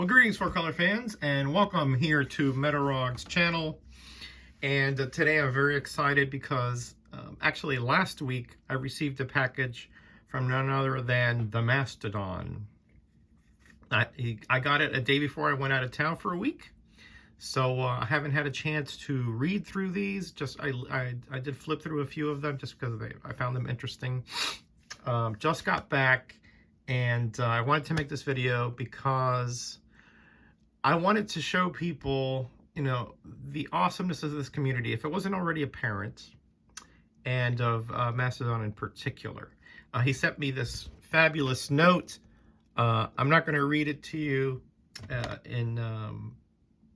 Well, greetings, Four Color fans, and welcome here to Metarog's channel. And today I'm very excited because actually last week I received a package from none other than the Mastodon. I got it a day before I went out of town for a week, so I haven't had a chance to read through these. I did flip through a few of them just because I found them interesting. Just got back, and I wanted to make this video because I wanted to show people, the awesomeness of this community, if it wasn't already apparent, and of Mastodon in particular. He sent me this fabulous note. I'm not going to read it to you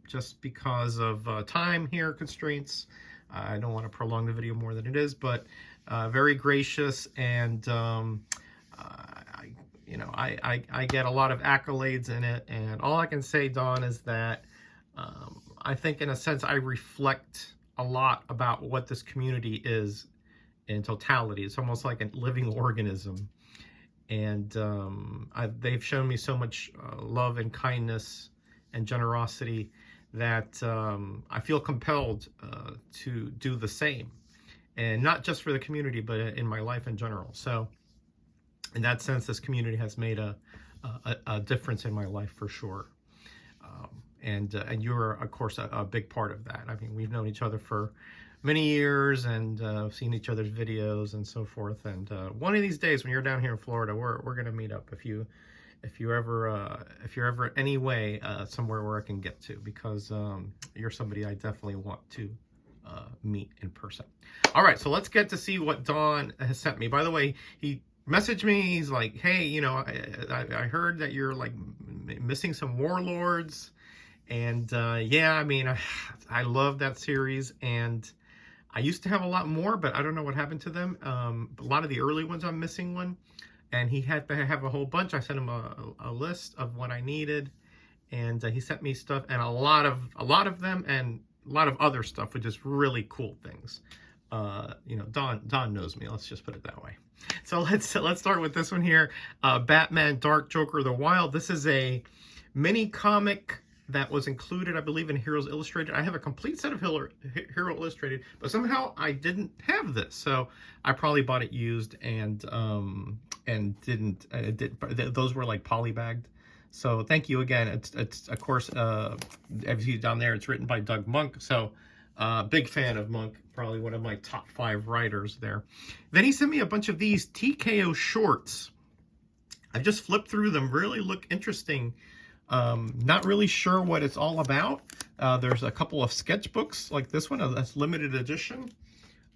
just because of time here constraints. I don't want to prolong the video more than it is, but very gracious, and I get a lot of accolades in it, and all I can say, Don, is that I think in a sense I reflect a lot about what this community is in totality. It's almost like a living organism, and they've shown me so much love and kindness and generosity that I feel compelled to do the same, and not just for the community, but in my life in general. So in that sense, this community has made a difference in my life for sure. And you're, of course, a big part of that. I mean, we've known each other for many years, and seen each other's videos and so forth. And one of these days, when you're down here in Florida, we're gonna meet up if you're ever any way somewhere where I can get to, because you're somebody I definitely want to meet in person. All right, so let's get to see what Don has sent me. By the way, he messaged me. He's like, hey, I heard that you're like missing some warlords, and yeah, I mean, I love that series, and I used to have a lot more, but I don't know what happened to them. A lot of the early ones, I'm missing one, and he had to have a whole bunch. I sent him a list of what I needed, and he sent me stuff, and a lot of them, and a lot of other stuff, which is really cool things. Don knows me. Let's just put it that way. So let's start with this one here. Batman Dark Joker the Wild. This is a mini comic that was included, I believe, in Heroes Illustrated. I have a complete set of Hero Illustrated, but somehow I didn't have this, so I probably bought it used and didn't. Those were like polybagged. So thank you again. It's of course, as you see down there, it's written by Doug Monk. So big fan of Monk, probably one of my top 5 writers there. Then he sent me a bunch of these TKO shorts. I just flipped through them, really look interesting. Not really sure what it's all about. There's a couple of sketchbooks like this one, that's limited edition.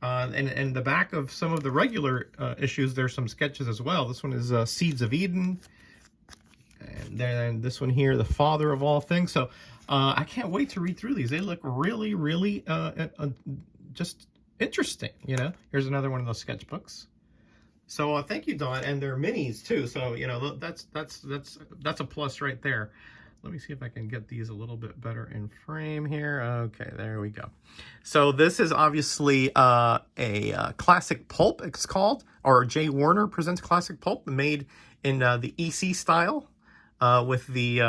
And in the back of some of the regular issues, there's some sketches as well. This one is Seeds of Eden. And then this one here, The Father of All Things. So I can't wait to read through these. They look really, really just interesting. Here's another one of those sketchbooks. So thank you, Don. And they're minis too. So that's a plus right there. Let me see if I can get these a little bit better in frame here. Okay, there we go. So this is obviously a classic pulp, it's called, or Jay Warner Presents Classic Pulp, made in the EC style, with the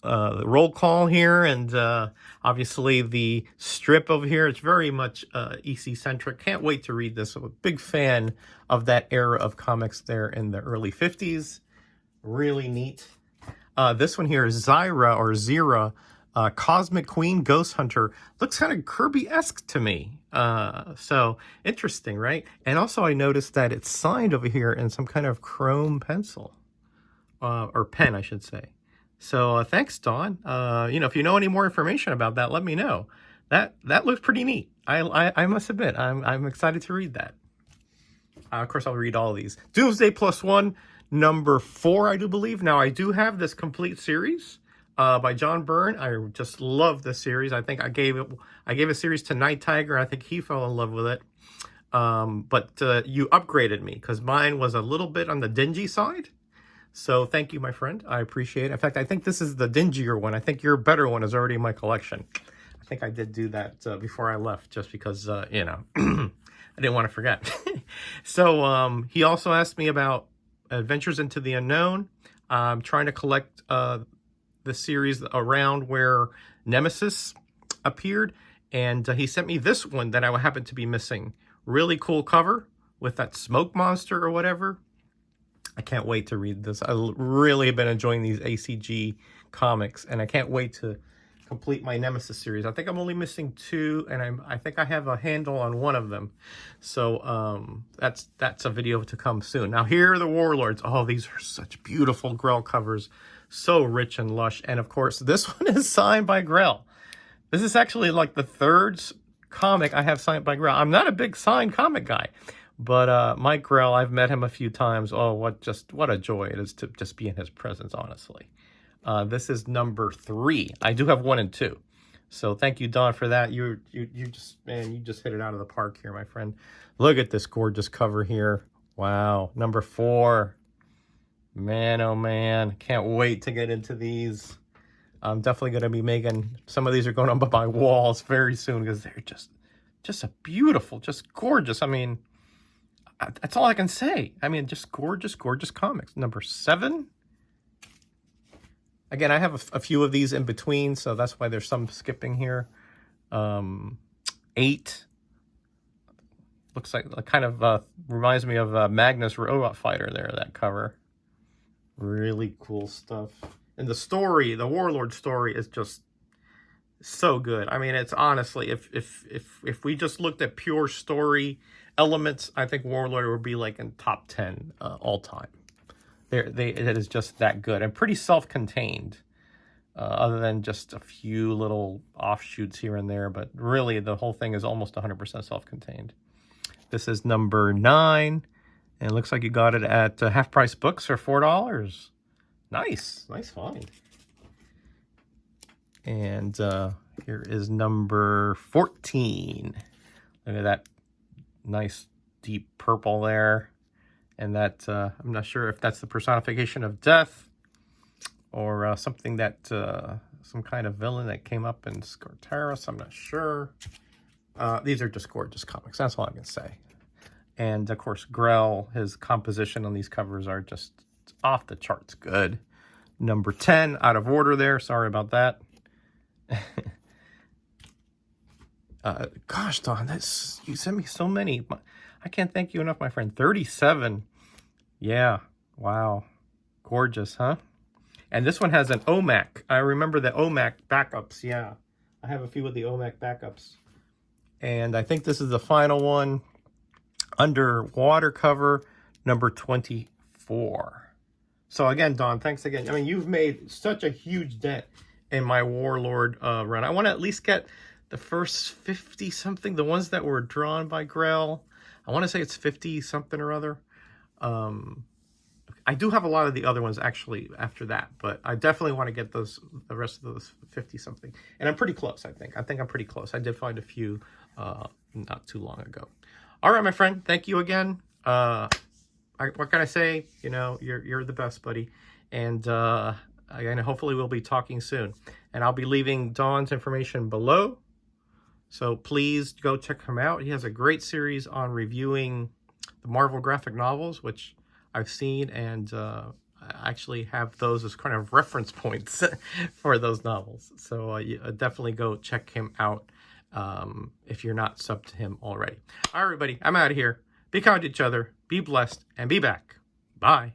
roll call here, and obviously the strip over here. It's very much EC centric. Can't wait to read this. I'm a big fan of that era of comics there in the early 50s. Really neat. This one here is Zira, Cosmic Queen Ghost Hunter. Looks kind of Kirby-esque to me. So interesting, right? And also I noticed that it's signed over here in some kind of chrome pencil, or pen, I should say. So thanks, Don. If you know any more information about that, let me know. That looks pretty neat. I must admit, I'm excited to read that. Of course, I'll read all of these. Doomsday Plus One, number 4, I do believe. Now, I do have this complete series by John Byrne. I just love this series. I think I gave a series to Night Tiger. I think he fell in love with it. But you upgraded me because mine was a little bit on the dingy side. So thank you, my friend. I appreciate it. In fact, I think this is the dingier one. I think your better one is already in my collection. I think I did do that before I left, just because, I didn't want to forget. So he also asked me about Adventures into the Unknown. I'm trying to collect the series around where Nemesis appeared, and he sent me this one that I happened to be missing. Really cool cover with that smoke monster or whatever. I can't wait to read this. I really have been enjoying these ACG comics, and I can't wait to complete my Nemesis series. I think I'm only missing 2, and I think I have a handle on one of them. So that's a video to come soon. Now here are the Warlords. Oh, these are such beautiful Grell covers, so rich and lush. And of course, this one is signed by Grell. This is actually like the 3rd comic I have signed by Grell. I'm not a big signed comic guy, but Mike Grell, I've met him a few times. Oh, what a joy it is to just be in his presence, honestly. This is number 3. I do have 1 and 2. So thank you, Don, for that. You just hit it out of the park here, my friend. Look at this gorgeous cover here. Wow. Number 4. Man, oh man. Can't wait to get into these. I'm definitely going to be making, some of these are going up on my walls very soon because they're just a beautiful, just gorgeous. I mean, that's all I can say. I mean, just gorgeous, gorgeous comics. Number 7. Again, I have a few of these in between, so that's why there's some skipping here. 8. Looks like kind of reminds me of Magnus Robot Fighter there, that cover. Really cool stuff. And the story, the Warlord story, is just so good. I mean, it's honestly, if we just looked at pure story elements, I think Warlord would be like in top 10 all time. It is just that good and pretty self-contained, other than just a few little offshoots here and there. But really, the whole thing is almost 100% self-contained. This is number 9, and it looks like you got it at Half Price Books for $4. Nice find. And here is number 14. Look at that nice deep purple there. And that, I'm not sure if that's the personification of death or something that, some kind of villain that came up in Scartaris. I'm not sure. These are just gorgeous comics. That's all I can say. And of course, Grell, his composition on these covers are just off the charts good. Number 10, out of order there. Sorry about that. Gosh, Don, you sent me so many. I can't thank you enough, my friend. 37. Yeah. Wow. Gorgeous, huh? And this one has an OMAC. I remember the OMAC backups. Yeah. I have a few of the OMAC backups. And I think this is the final one. Underwater cover, number 24. So again, Don, thanks again. I mean, you've made such a huge dent in my Warlord run. I want to at least get the first 50-something, the ones that were drawn by Grell. I want to say it's 50-something or other. I do have a lot of the other ones actually after that, but I definitely want to get the rest of those 50-something. And I'm pretty close, I think. I think I'm pretty close. I did find a few not too long ago. All right, my friend. Thank you again. What can I say? You know, you're the best, buddy. And again, hopefully we'll be talking soon. And I'll be leaving Don's information below. So please go check him out. He has a great series on reviewing the Marvel graphic novels, which I've seen, and I actually have those as kind of reference points for those novels. So definitely go check him out if you're not subbed to him already. All right, everybody, I'm out of here. Be kind to each other, be blessed, and be back. Bye.